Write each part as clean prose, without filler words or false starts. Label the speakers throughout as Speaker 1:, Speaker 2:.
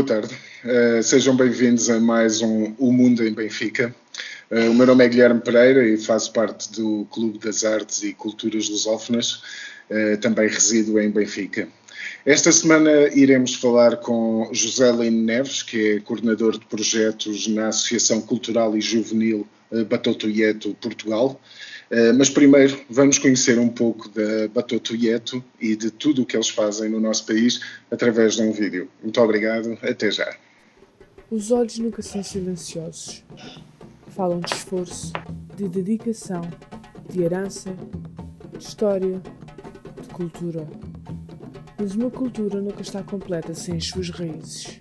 Speaker 1: tarde. Sejam bem-vindos a mais O Mundo em Benfica. O meu nome é Guilherme Pereira e faço parte do Clube das Artes e Culturas Lusófonas. Também resido em Benfica. Esta semana iremos falar com José Lino Neves, que é coordenador de projetos na Associação Cultural e Juvenil Batoto-Ieto Portugal. Mas primeiro vamos conhecer um pouco da Batoto-Ieto e de tudo o que eles fazem no nosso país através de um vídeo. Muito obrigado, até já.
Speaker 2: Os olhos nunca são silenciosos. Falam de esforço, de dedicação, de herança, de história, de cultura. Mas uma cultura nunca está completa sem as suas raízes.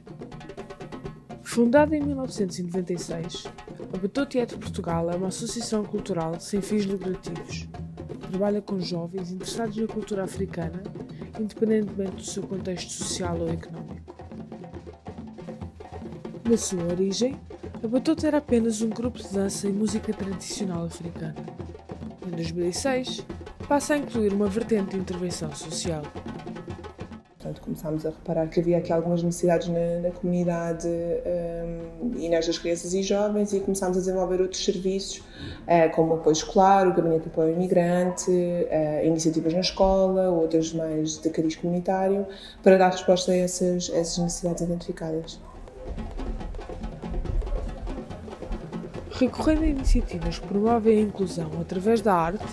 Speaker 2: Fundada em 1996, a Batoto-Ieto Portugal é uma associação cultural sem fins lucrativos. Trabalha com jovens interessados na cultura africana, independentemente do seu contexto social ou económico. Na sua origem, a Batoto era apenas um grupo de dança e música tradicional africana. Em 2006, passa a incluir uma vertente de intervenção social.
Speaker 3: Portanto, começámos a reparar que havia aqui algumas necessidades na comunidade e nestas crianças e jovens, e começámos a desenvolver outros serviços, como o apoio escolar, o gabinete de apoio ao imigrante, iniciativas na escola, outras mais de cariz comunitário, para dar resposta a essas necessidades identificadas.
Speaker 2: Recorrendo a iniciativas que promovem a inclusão através da arte,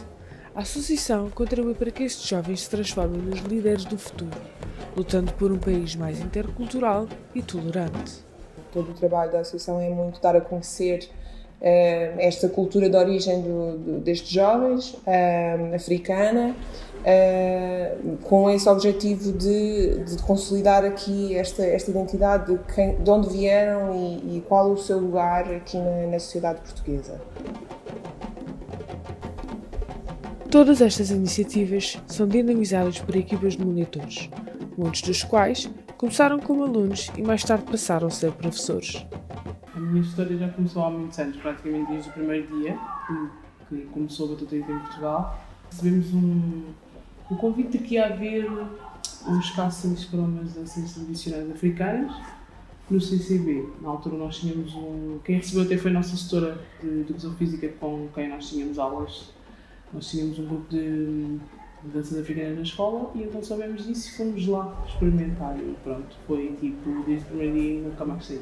Speaker 2: a associação contribui para que estes jovens se transformem nos líderes do futuro, lutando por um país mais intercultural e tolerante.
Speaker 3: Todo o trabalho da associação é muito dar a conhecer esta cultura de origem destes jovens, africana, com esse objetivo de consolidar aqui esta identidade de onde vieram e qual o seu lugar aqui na sociedade portuguesa.
Speaker 2: Todas estas iniciativas são dinamizadas por equipas de monitores, muitos dos quais começaram como alunos e mais tarde passaram a ser professores.
Speaker 4: A minha história já começou há muitos anos, praticamente desde o primeiro dia que começou a Batoto-Ieto em Portugal. Recebemos um convite de que ia haver uns castings para umas danças tradicionais africanas no CCB. Na altura nós tínhamos quem recebeu até foi a nossa setora de Educação Física, com quem nós tínhamos aulas. Nós tínhamos um grupo de danças africanas na escola e então soubemos disso e fomos lá experimentar. E pronto, foi tipo desde o primeiro dia e nunca mais saí.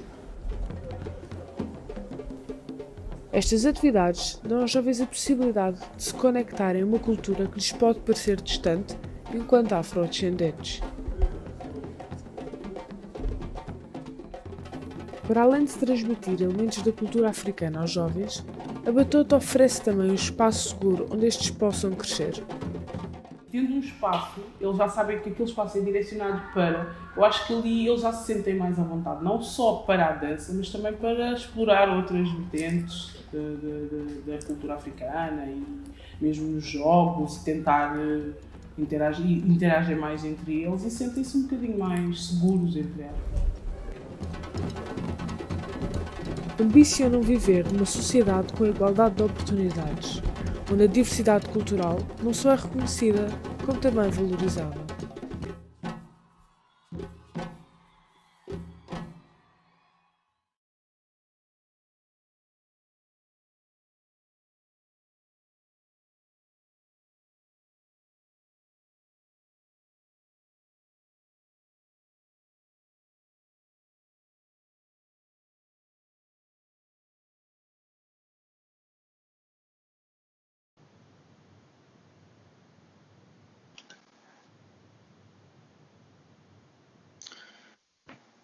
Speaker 2: Estas atividades dão aos jovens a possibilidade de se conectarem a uma cultura que lhes pode parecer distante enquanto afrodescendentes. Para além de se transmitir elementos da cultura africana aos jovens, a Batoto oferece também um espaço seguro onde estes possam crescer.
Speaker 4: Tendo um espaço, eles já sabem que aquele espaço é direcionado para... Eu acho que ali eles já se sentem mais à vontade, não só para a dança, mas também para explorar outras vertentes da cultura africana e mesmo nos jogos, tentar interagem mais entre eles e sentem-se um bocadinho mais seguros entre eles.
Speaker 2: Ambicionam viver numa sociedade com igualdade de oportunidades, onde a diversidade cultural não só é reconhecida, como também valorizada.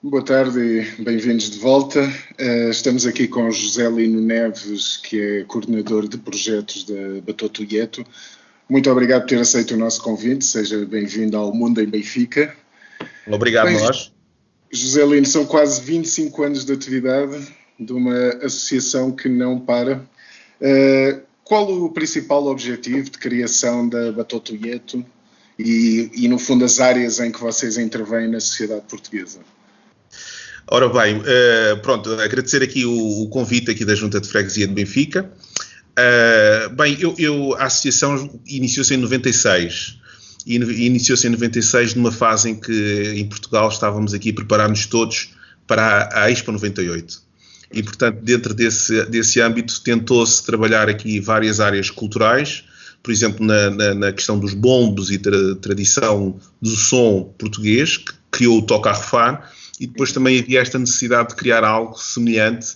Speaker 1: Boa tarde e bem-vindos de volta. Estamos aqui com José Lino Neves, que é coordenador de projetos da Batoto-Ieto. Muito obrigado por ter aceito o nosso convite. Seja bem-vindo ao Mundo em Benfica.
Speaker 5: Obrigado, nós.
Speaker 1: José Lino, são quase 25 anos de atividade de uma associação que não para. Qual o principal objetivo de criação da Batoto-Ieto e, no fundo, as áreas em que vocês intervêm na sociedade portuguesa?
Speaker 5: Ora bem, pronto, agradecer aqui o convite aqui da Junta de Freguesia de Benfica. A associação iniciou-se em 96 e iniciou-se em 96 numa fase em que em Portugal estávamos aqui a preparar-nos todos para a Expo 98. E, portanto, dentro desse âmbito, tentou-se trabalhar aqui várias áreas culturais, por exemplo, na questão dos bombos e tradição do som português, que criou o Toca a Rufar, e depois também havia esta necessidade de criar algo semelhante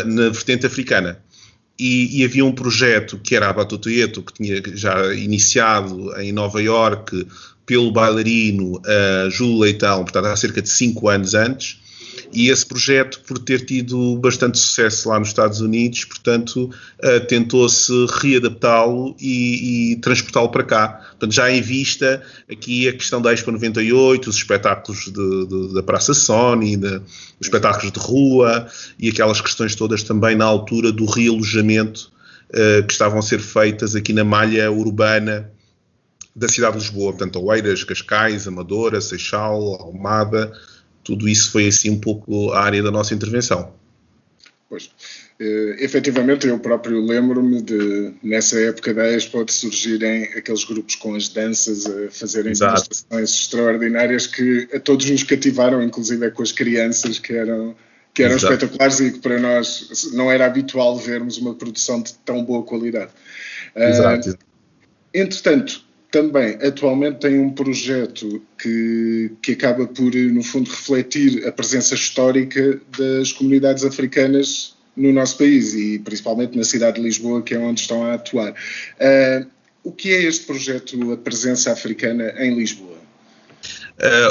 Speaker 5: na vertente africana. E havia um projeto que era a Batutueto, que tinha já iniciado em Nova Iorque pelo bailarino Júlio Leitão, portanto há cerca de 5 anos antes, e esse projeto, por ter tido bastante sucesso lá nos Estados Unidos, portanto, tentou-se readaptá-lo e transportá-lo para cá. Portanto, já em vista aqui a questão da Expo 98, os espetáculos da Praça Sony, os espetáculos de rua e aquelas questões todas também na altura do realojamento que estavam a ser feitas aqui na malha urbana da cidade de Lisboa. Portanto, Oeiras, Cascais, Amadora, Seixal, Almada. Tudo isso foi assim um pouco a área da nossa intervenção.
Speaker 1: Pois, efetivamente eu próprio lembro-me de, nessa época da Expo, de surgirem aqueles grupos com as danças a fazerem demonstrações extraordinárias que a todos nos cativaram, inclusive com as crianças, que eram espetaculares e que para nós não era habitual vermos uma produção de tão boa qualidade.
Speaker 5: Exato.
Speaker 1: Entretanto, também, atualmente, tem um projeto que acaba por, no fundo, refletir a presença histórica das comunidades africanas no nosso país e, principalmente, na cidade de Lisboa, que é onde estão a atuar. O que é este projeto, a presença africana em Lisboa?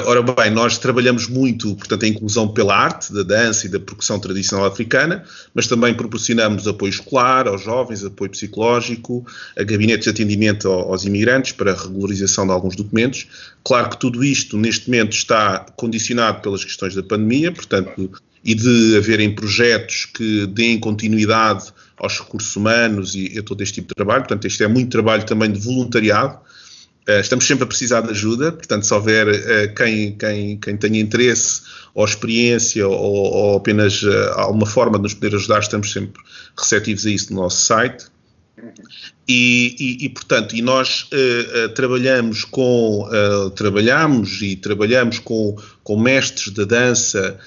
Speaker 5: Ora bem, nós trabalhamos muito, portanto, a inclusão pela arte, da dança e da percussão tradicional africana, mas também proporcionamos apoio escolar aos jovens, apoio psicológico, a gabinetes de atendimento aos imigrantes para a regularização de alguns documentos. Claro que tudo isto, neste momento, está condicionado pelas questões da pandemia, portanto, e de haverem projetos que deem continuidade aos recursos humanos e a todo este tipo de trabalho. Portanto, este é muito trabalho também de voluntariado. Estamos sempre a precisar de ajuda, portanto, se houver quem tenha interesse ou experiência ou apenas alguma forma de nos poder ajudar, estamos sempre receptivos a isso no nosso site. Portanto, nós trabalhamos com mestres da dança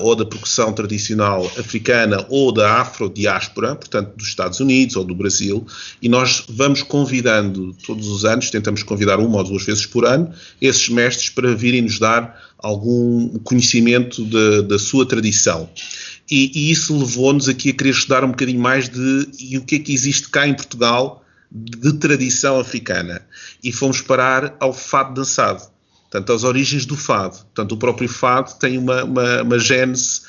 Speaker 5: ou da percussão tradicional africana ou da afrodiáspora, portanto dos Estados Unidos ou do Brasil, e nós vamos convidando todos os anos, tentamos convidar 1 ou 2 vezes por ano, esses mestres para virem nos dar algum conhecimento da sua tradição. E isso levou-nos aqui a querer estudar um bocadinho mais e o que é que existe cá em Portugal de tradição africana. E fomos parar ao fado dançado, portanto, às origens do fado. Portanto, o próprio fado tem uma gênese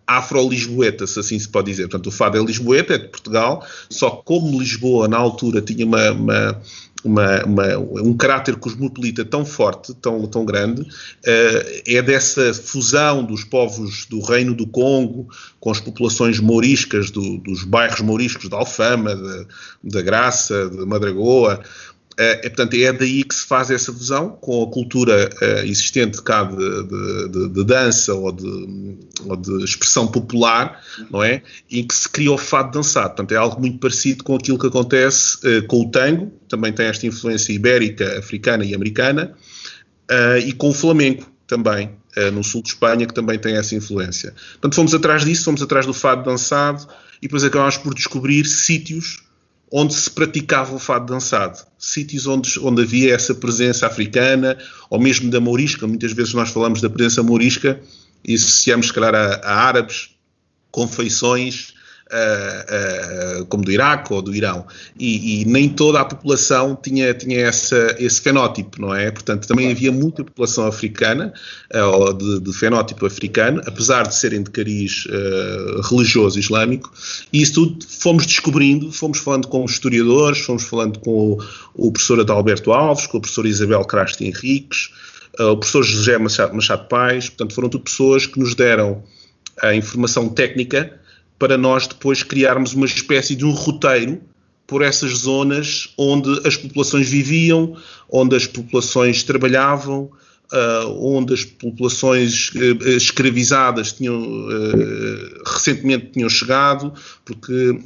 Speaker 5: afro-lisboeta, se assim se pode dizer. Portanto, o fado é lisboeta, é de Portugal, só que como Lisboa, na altura, tinha um caráter cosmopolita tão forte, tão grande, é dessa fusão dos povos do Reino do Congo com as populações mouriscas dos bairros mouriscos de Alfama, da Graça, de Madragoa. Portanto, é daí que se faz essa fusão com a cultura existente cá de dança ou de expressão popular, não é? Em que se cria o fado dançado. Portanto, é algo muito parecido com aquilo que acontece com o tango, também tem esta influência ibérica, africana e americana, e com o flamenco também, no sul de Espanha, que também tem essa influência. Portanto, fomos atrás disso, fomos atrás do fado dançado e depois acabámos por descobrir sítios onde se praticava o fado dançado, sítios onde havia essa presença africana, ou mesmo da mourisca. Muitas vezes nós falamos da presença mourisca e associamos, se calhar, a árabes com feições como do Iraque ou do Irão. E nem toda a população tinha esse fenótipo, não é? Portanto, também havia muita população africana, ou de fenótipo africano, apesar de serem de cariz religioso islâmico, e isso tudo fomos descobrindo, fomos falando com os historiadores, fomos falando com o professor Adalberto Alves, com a professora Isabel Crasto Henriques, o professor José Machado Paes. Portanto, foram tudo pessoas que nos deram a informação técnica para nós depois criarmos uma espécie de um roteiro por essas zonas onde as populações viviam, onde as populações trabalhavam, onde as populações escravizadas recentemente tinham chegado, porque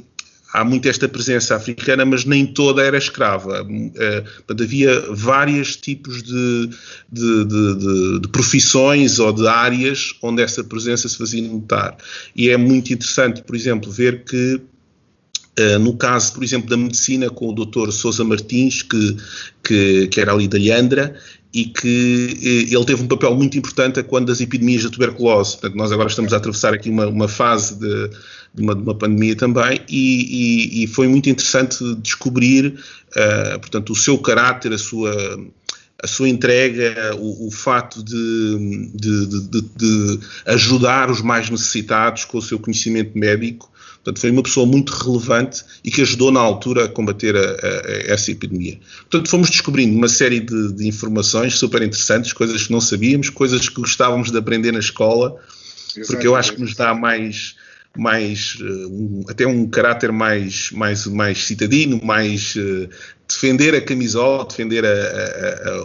Speaker 5: há muito esta presença africana, mas nem toda era escrava. Portanto, havia vários tipos de profissões ou de áreas onde essa presença se fazia notar. E é muito interessante, por exemplo, ver que no caso, por exemplo, da medicina, com o Dr. Sousa Martins, que era ali da Lhandra, e que ele teve um papel muito importante quando das epidemias da tuberculose. Portanto, nós agora estamos a atravessar aqui uma fase de uma pandemia também, e foi muito interessante descobrir, portanto, o seu caráter, a sua entrega, o fato de ajudar os mais necessitados com o seu conhecimento médico. Portanto, foi uma pessoa muito relevante e que ajudou na altura a combater essa epidemia. Portanto, fomos descobrindo uma série de informações super interessantes, coisas que não sabíamos, coisas que gostávamos de aprender na escola, porque eu acho que nos dá até um caráter mais citadino, mais defender a camisola, defender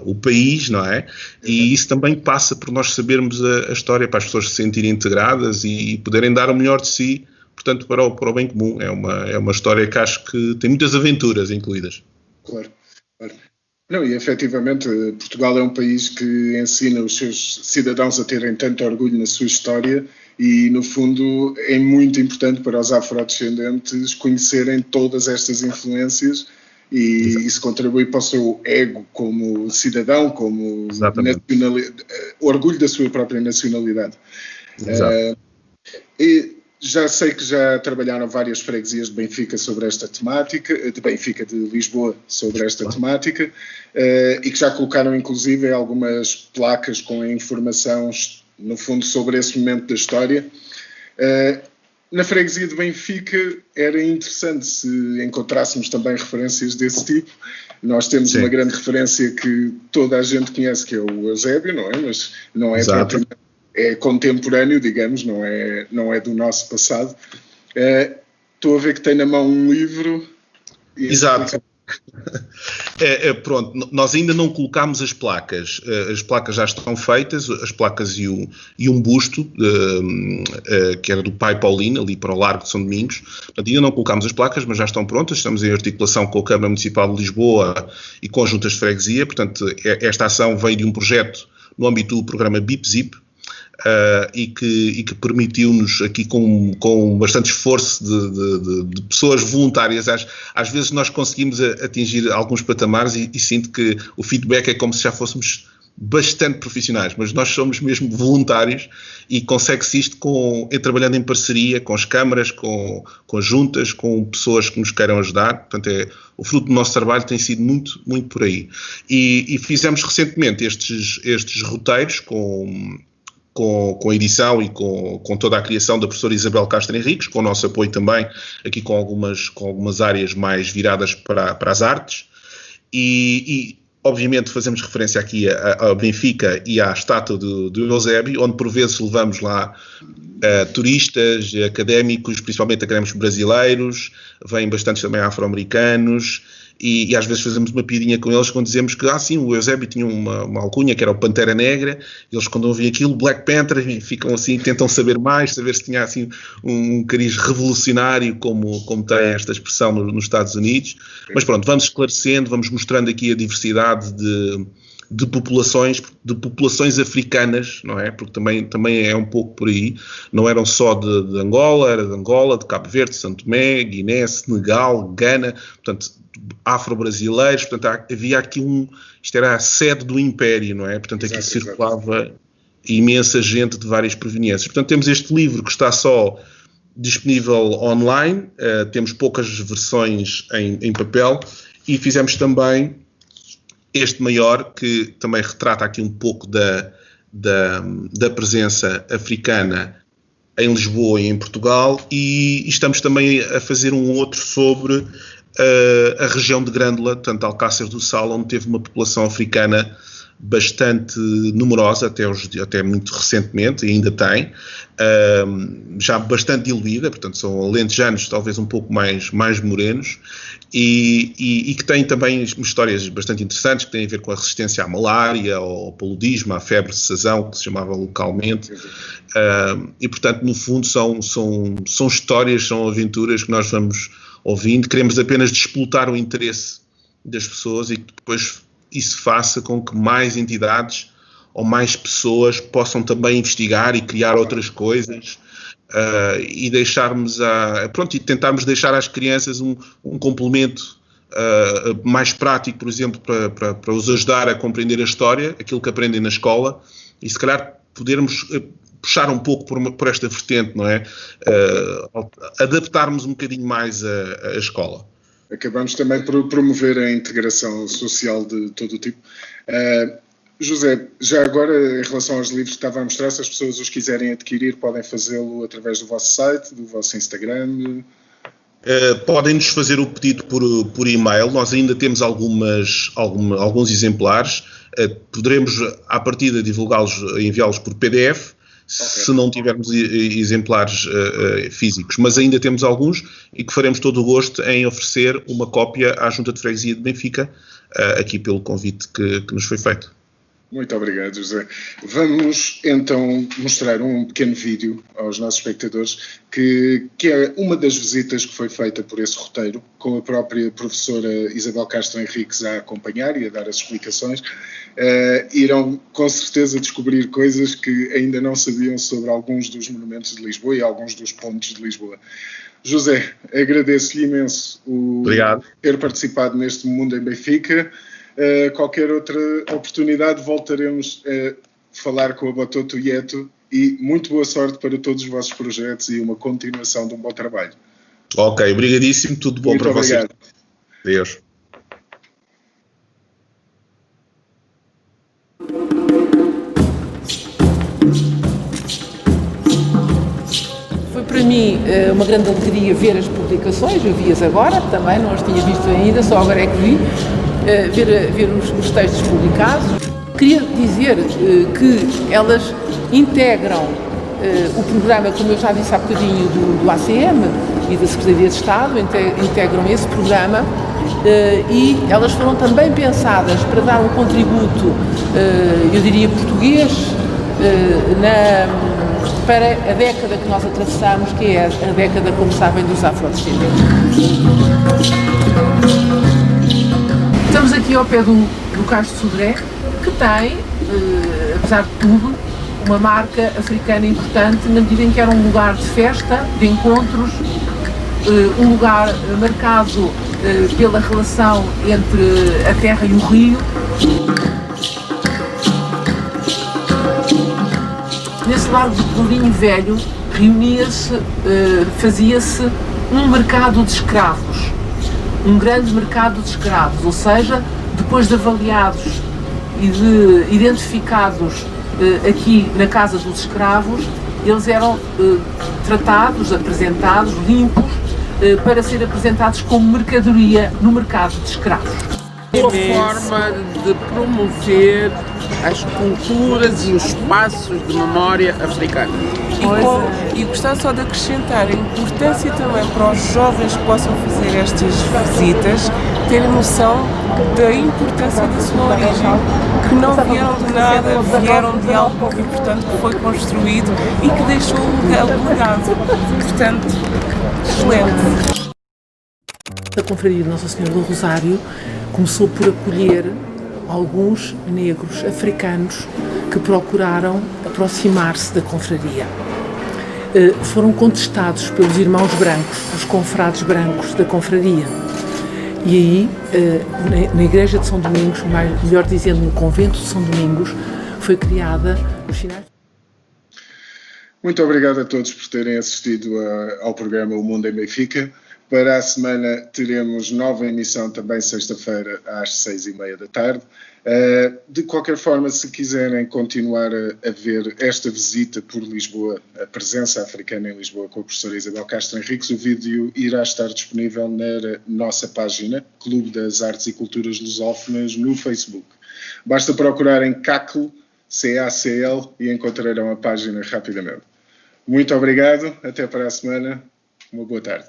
Speaker 5: o país, não é? E isso também passa por nós sabermos a história, para as pessoas se sentirem integradas e poderem dar o melhor de si, portanto, para o bem comum. É uma história que acho que tem muitas aventuras incluídas.
Speaker 1: Claro. Não, e efetivamente Portugal é um país que ensina os seus cidadãos a terem tanto orgulho na sua história e, no fundo, é muito importante para os afrodescendentes conhecerem todas estas influências e isso contribui para o seu ego como cidadão, como orgulho da sua própria nacionalidade. E já sei que já trabalharam várias freguesias de Benfica sobre esta temática, de Benfica de Lisboa sobre esta temática, e que já colocaram inclusive algumas placas com informação, no fundo, sobre esse momento da história. Na freguesia de Benfica era interessante se encontrássemos também referências desse tipo. Nós temos uma grande referência que toda a gente conhece, que é o Eusébio, não é? Mas não é propriamente... É contemporâneo, digamos, não é do nosso passado. Estou a ver que tem na mão um livro.
Speaker 5: Exato. Pronto, nós ainda não colocámos as placas já estão feitas, as placas e um busto, que era do pai Paulino, ali para o Largo de São Domingos. Portanto, ainda não colocámos as placas, mas já estão prontas, estamos em articulação com a Câmara Municipal de Lisboa e com as juntas de freguesia. Portanto, esta ação veio de um projeto no âmbito do programa BIP-ZIP, e que permitiu-nos aqui com bastante esforço de pessoas voluntárias. Às vezes nós conseguimos atingir alguns patamares e sinto que o feedback é como se já fôssemos bastante profissionais, mas nós somos mesmo voluntários e consegue-se isto trabalhando em parceria com as câmaras, com as juntas, com pessoas que nos queiram ajudar. Portanto, o fruto do nosso trabalho tem sido muito, muito por aí. E fizemos recentemente estes roteiros com a edição e com toda a criação da professora Isabel Castro Henriques, com o nosso apoio também, aqui com algumas áreas mais viradas para as artes, e obviamente fazemos referência aqui a Benfica e à estátua do Eusébio, onde por vezes levamos lá turistas, académicos, principalmente académicos brasileiros, vêm bastantes também afro-americanos, e às vezes fazemos uma piadinha com eles quando dizemos que, sim, o Eusébio tinha uma alcunha que era o Pantera Negra, eles quando ouvem aquilo, Black Panther, ficam assim, tentam saber mais, saber se tinha assim um cariz revolucionário como tem esta expressão nos Estados Unidos. Mas pronto, vamos esclarecendo, vamos mostrando aqui a diversidade de populações africanas, não é? Porque também é um pouco por aí, não eram só de Angola, era de Angola, de Cabo Verde, Santo Tomé, Guiné, Senegal, Gana, portanto, afro-brasileiros, portanto, havia aqui isto era a sede do Império, não é? Portanto, aqui circulava imensa gente de várias proveniências. Portanto, temos este livro que está só disponível online, temos poucas versões em papel, e fizemos também este maior, que também retrata aqui um pouco da presença africana em Lisboa e em Portugal, e estamos também a fazer um outro sobre a região de Grândola, tanto Alcácer do Sal, onde teve uma população africana bastante numerosa, até muito recentemente, e ainda tem, já bastante diluída, portanto são alentejanos talvez um pouco mais morenos, e que têm também histórias bastante interessantes, que têm a ver com a resistência à malária, ao paludismo, à febre de Sazão, que se chamava localmente, e portanto no fundo são histórias, são aventuras que nós vamos ouvindo, queremos apenas despoltar o interesse das pessoas e que depois isso faça com que mais entidades ou mais pessoas possam também investigar e criar outras coisas, e deixarmos e tentarmos deixar às crianças um complemento mais prático, por exemplo, para os ajudar a compreender a história, aquilo que aprendem na escola, e se calhar podermos puxar um pouco por esta vertente, não é? Adaptarmos um bocadinho mais a escola.
Speaker 1: Acabamos também por promover a integração social de todo o tipo. José, já agora, em relação aos livros que estava a mostrar, se as pessoas os quiserem adquirir, podem fazê-lo através do vosso site, do vosso Instagram?
Speaker 5: Podem-nos fazer o pedido por e-mail. Nós ainda temos alguns exemplares. Poderemos, à partida, divulgá-los, enviá-los por PDF, se não tivermos exemplares físicos. Mas ainda temos alguns e que faremos todo o gosto em oferecer uma cópia à Junta de Freguesia de Benfica, aqui pelo convite que nos foi feito.
Speaker 1: Muito obrigado, José. Vamos então mostrar um pequeno vídeo aos nossos espectadores que é uma das visitas que foi feita por esse roteiro, com a própria professora Isabel Castro Henriques a acompanhar e a dar as explicações. Irão com certeza descobrir coisas que ainda não sabiam sobre alguns dos monumentos de Lisboa e alguns dos pontos de Lisboa. José, agradeço-lhe imenso ter participado neste Mundo em Benfica. Qualquer outra oportunidade voltaremos a falar com a Bototo Yeto, e muito boa sorte para todos os vossos projetos e uma continuação de um bom trabalho.
Speaker 5: Ok, obrigadíssimo, tudo bom muito para vocês. Deus.
Speaker 6: Foi para mim uma grande alegria ver as publicações, eu vi-as agora, também não as tinha visto ainda, só agora é que vi. Ver os textos publicados. Queria dizer que elas integram o programa, como eu já disse há bocadinho, do ACM e da Secretaria de Estado, integram esse programa, e elas foram também pensadas para dar um contributo, eu diria português, para a década que nós atravessamos, que é a década, como sabem, dos afrodescendentes. Estamos aqui ao pé do Cais de Sodré, que tem, apesar de tudo, uma marca africana importante, na medida em que era um lugar de festa, de encontros, um lugar marcado pela relação entre a terra e o rio. Nesse largo de Pelourinho Velho reunia-se, fazia-se um mercado de escravos. Um grande mercado de escravos, ou seja, depois de avaliados e de identificados aqui na Casa dos Escravos, eles eram tratados, apresentados, limpos, para ser apresentados como mercadoria no mercado de escravos.
Speaker 7: Uma forma de promover as culturas e os espaços de memória africana.
Speaker 8: E gostava só de acrescentar a importância também para os jovens que possam fazer estas visitas terem noção da importância da sua origem, que não vieram de nada, vieram de algo que, portanto, foi construído e que deixou um legado. Portanto, excelente.
Speaker 6: A Confraria de Nossa Senhora do Rosário começou por acolher alguns negros africanos que procuraram aproximar-se da confraria. Foram contestados pelos irmãos brancos, os confrades brancos da confraria. E aí, na Igreja de São Domingos, melhor dizendo, no Convento de São Domingos, foi criada nos finais.
Speaker 1: Muito obrigado a todos por terem assistido ao programa O Mundo em Benfica. Para a semana teremos nova emissão também sexta-feira às 6h30 da tarde. De qualquer forma, se quiserem continuar a ver esta visita por Lisboa, a presença africana em Lisboa com a professora Isabel Castro Henriques, o vídeo irá estar disponível na nossa página, Clube das Artes e Culturas Lusófonas, no Facebook. Basta procurar em CACL, CACL, e encontrarão a página rapidamente. Muito obrigado, até para a semana, uma boa tarde.